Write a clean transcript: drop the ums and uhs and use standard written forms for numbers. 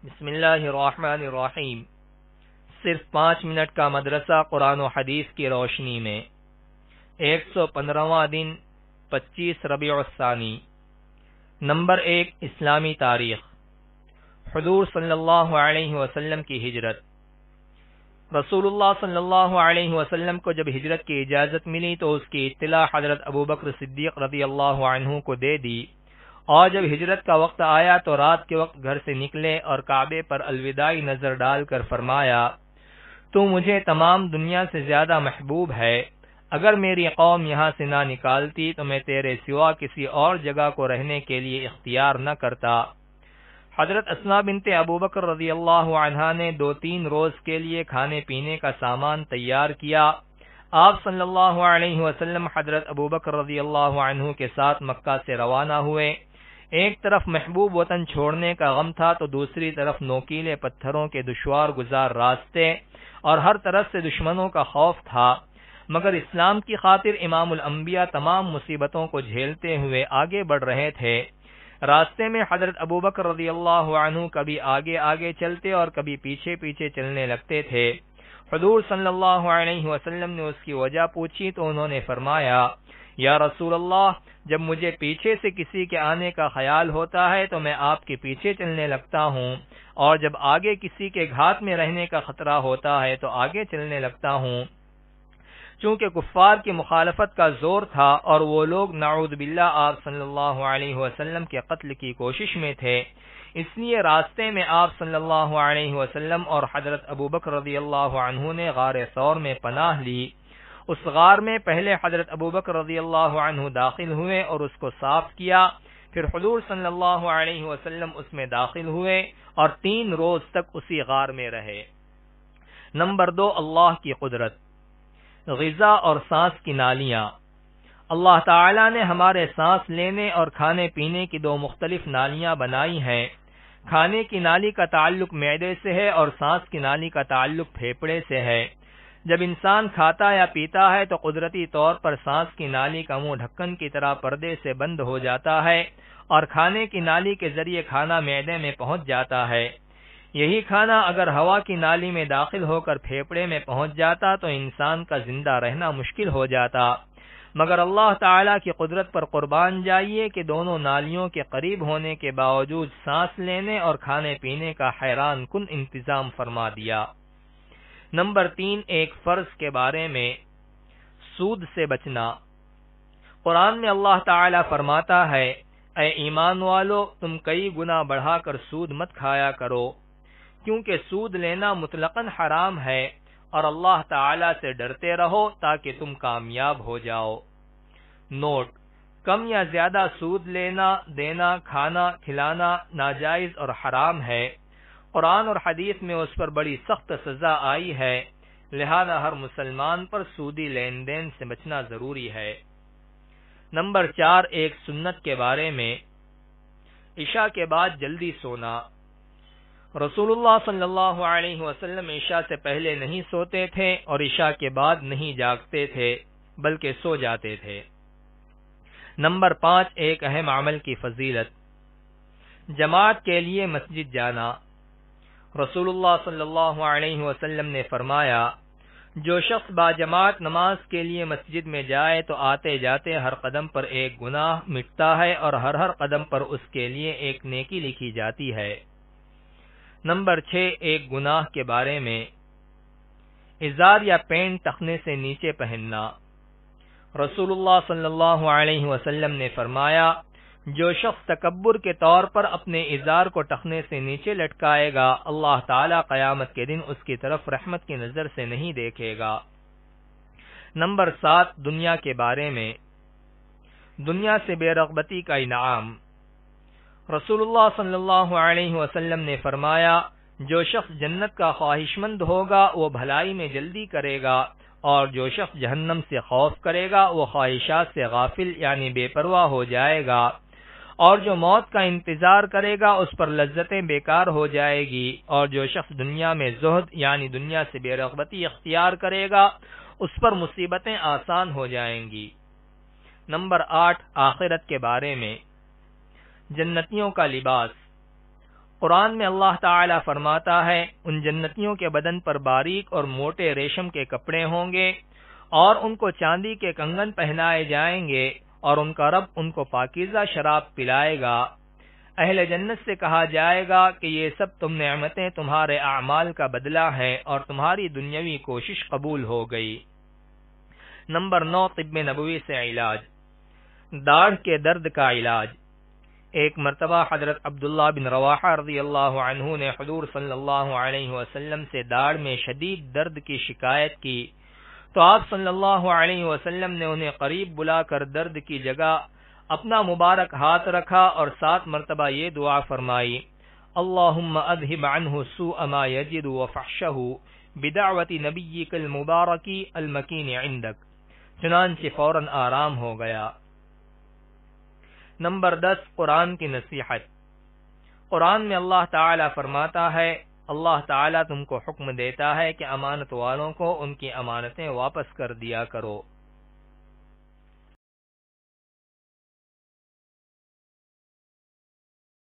بسم اللہ الرحمن الرحیم۔ صرف 5 منٹ کا مدرسہ قرآن و حدیث کی روشنی میں 115واں دن 25 ربیع الثانی۔ نمبر 1، اسلامی تاریخ۔ حضور صلی اللہ علیہ وسلم کی ہجرت۔ رسول اللہ صلی اللہ علیہ وسلم کو جب ہجرت کی اجازت ملی تو اس کی اطلاع حضرت ابوبکر صدیق رضی اللہ عنہ کو دے دی، اور جب ہجرت کا وقت آیا تو رات کے وقت گھر سے نکلے اور کعبے پر الوداعی نظر ڈال کر فرمایا، تو مجھے تمام دنیا سے زیادہ محبوب ہے۔ اگر میری قوم یہاں سے نہ نکالتی تو میں تیرے سوا کسی اور جگہ کو رہنے کے لیے اختیار نہ کرتا۔ حضرت اسماء بنت ابوبکر رضی اللہ عنہا نے 2-3 روز کے لیے کھانے پینے کا سامان تیار کیا۔ آپ صلی اللہ علیہ وسلم حضرت ابوبکر رضی اللہ عنہ کے ساتھ مکہ سے روانہ ہوئے۔ ایک طرف محبوب وطن چھوڑنے کا غم تھا تو دوسری طرف نوکیلے پتھروں کے دشوار گزار راستے اور ہر طرف سے دشمنوں کا خوف تھا، مگر اسلام کی خاطر امام الانبیاء تمام مصیبتوں کو جھیلتے ہوئے آگے بڑھ رہے تھے۔ راستے میں حضرت ابوبکر رضی اللہ عنہ کبھی آگے آگے چلتے اور کبھی پیچھے پیچھے چلنے لگتے تھے۔ حضور صلی اللہ علیہ وسلم نے اس کی وجہ پوچھی تو انہوں نے فرمایا، یا رسول اللہ، جب مجھے پیچھے سے کسی کے آنے کا خیال ہوتا ہے تو میں آپ کے پیچھے چلنے لگتا ہوں، اور جب آگے کسی کے گھات میں رہنے کا خطرہ ہوتا ہے تو آگے چلنے لگتا ہوں۔ چونکہ کفار کی مخالفت کا زور تھا اور وہ لوگ نعوذ باللہ آپ صلی اللہ علیہ وسلم کے قتل کی کوشش میں تھے، اس لیے راستے میں آپ صلی اللہ علیہ وسلم اور حضرت ابوبکر رضی اللہ عنہ نے غار ثور میں پناہ لی۔ اس غار میں پہلے حضرت ابوبکر رضی اللہ عنہ داخل ہوئے اور اس کو صاف کیا، پھر حضور صلی اللہ علیہ وسلم اس میں داخل ہوئے اور 3 روز تک اسی غار میں رہے۔ نمبر 2، اللہ کی قدرت۔ غذا اور سانس کی نالیاں۔ اللہ تعالی نے ہمارے سانس لینے اور کھانے پینے کی 2 مختلف نالیاں بنائی ہیں۔ کھانے کی نالی کا تعلق معدے سے ہے اور سانس کی نالی کا تعلق پھیپھڑے سے ہے۔ جب انسان کھاتا یا پیتا ہے تو قدرتی طور پر سانس کی نالی کا منہ ڈھکن کی طرح پردے سے بند ہو جاتا ہے اور کھانے کی نالی کے ذریعے کھانا معدے میں پہنچ جاتا ہے۔ یہی کھانا اگر ہوا کی نالی میں داخل ہو کر پھیپھڑے میں پہنچ جاتا تو انسان کا زندہ رہنا مشکل ہو جاتا، مگر اللہ تعالی کی قدرت پر قربان جائیے کہ دونوں نالیوں کے قریب ہونے کے باوجود سانس لینے اور کھانے پینے کا حیران کن انتظام فرما دیا۔ نمبر 3، ایک فرض کے بارے میں، سود سے بچنا۔ قرآن میں اللہ تعالی فرماتا ہے، اے ایمان والو، تم کئی گنا بڑھا کر سود مت کھایا کرو، کیونکہ سود لینا مطلقاً حرام ہے، اور اللہ تعالی سے ڈرتے رہو تاکہ تم کامیاب ہو جاؤ۔ نوٹ: کم یا زیادہ سود لینا، دینا، کھانا، کھلانا ناجائز اور حرام ہے۔ قرآن اور حدیث میں اس پر بڑی سخت سزا آئی ہے، لہذا ہر مسلمان پر سودی لین دین سے بچنا ضروری ہے۔ نمبر 4، ایک سنت کے بارے میں، عشاء کے بعد جلدی سونا۔ رسول اللہ صلی اللہ علیہ وسلم عشاء سے پہلے نہیں سوتے تھے اور عشاء کے بعد نہیں جاگتے تھے بلکہ سو جاتے تھے۔ نمبر 5، ایک اہم عمل کی فضیلت، جماعت کے لیے مسجد جانا۔ رسول اللہ صلی اللہ علیہ وسلم نے فرمایا، جو شخص باجماعت نماز کے لیے مسجد میں جائے تو آتے جاتے ہر قدم پر ایک گناہ مٹتا ہے اور ہر قدم پر اس کے لیے ایک نیکی لکھی جاتی ہے۔ نمبر 6، ایک گناہ کے بارے میں، ازار یا پینٹ ٹخنے سے نیچے پہننا۔ رسول اللہ صلی اللہ علیہ وسلم نے فرمایا، جو شخص تکبر کے طور پر اپنے ازار کو ٹخنے سے نیچے لٹکائے گا، اللہ تعالی قیامت کے دن اس کی طرف رحمت کی نظر سے نہیں دیکھے گا۔ نمبر 7، دنیا کے بارے میں، دنیا سے بے رغبتی کا انعام۔ رسول اللہ صلی اللہ علیہ وسلم نے فرمایا، جو شخص جنت کا خواہشمند ہوگا وہ بھلائی میں جلدی کرے گا، اور جو شخص جہنم سے خوف کرے گا وہ خواہشات سے غافل یعنی بے پرواہ ہو جائے گا، اور جو موت کا انتظار کرے گا اس پر لذتیں بیکار ہو جائے گی، اور جو شخص دنیا میں زہد یعنی دنیا سے بے رغبتی اختیار کرے گا اس پر مصیبتیں آسان ہو جائیں گی۔ نمبر 8، آخرت کے بارے میں، جنتیوں کا لباس۔ قرآن میں اللہ تعالی فرماتا ہے ان جنتیوں کے بدن پر باریک اور موٹے ریشم کے کپڑے ہوں گے اور ان کو چاندی کے کنگن پہنائے جائیں گے اور ان کا رب ان کو پاکیزہ شراب پلائے گا۔ اہل جنت سے کہا جائے گا کہ یہ سب تم نعمتیں تمہارے اعمال کا بدلہ ہے اور تمہاری دنیاوی کوشش قبول ہو گئی۔ نمبر 9، طب نبوی سے علاج۔ داڑھ کے درد کا علاج۔ ایک مرتبہ حضرت عبداللہ بن رواحہ رضی اللہ عنہ نے حضور صلی اللہ علیہ وسلم سے داڑھ میں شدید درد کی شکایت کی تو آپ صلی اللہ علیہ وسلم نے انہیں قریب بلا کر درد کی جگہ اپنا مبارک ہاتھ رکھا اور 7 مرتبہ یہ دعا فرمائی: اللہم اذہب عنہ سوء ما یجد وفحشہ بدعوت نبیک المبارک المکین عندک، چنانچہ فوراً آرام ہو گیا۔ نمبر 10، قرآن کی نصیحت۔ قرآن میں اللہ تعالی فرماتا ہے، اللہ تعالی تم کو حکم دیتا ہے کہ امانت والوں کو ان کی امانتیں واپس کر دیا کرو۔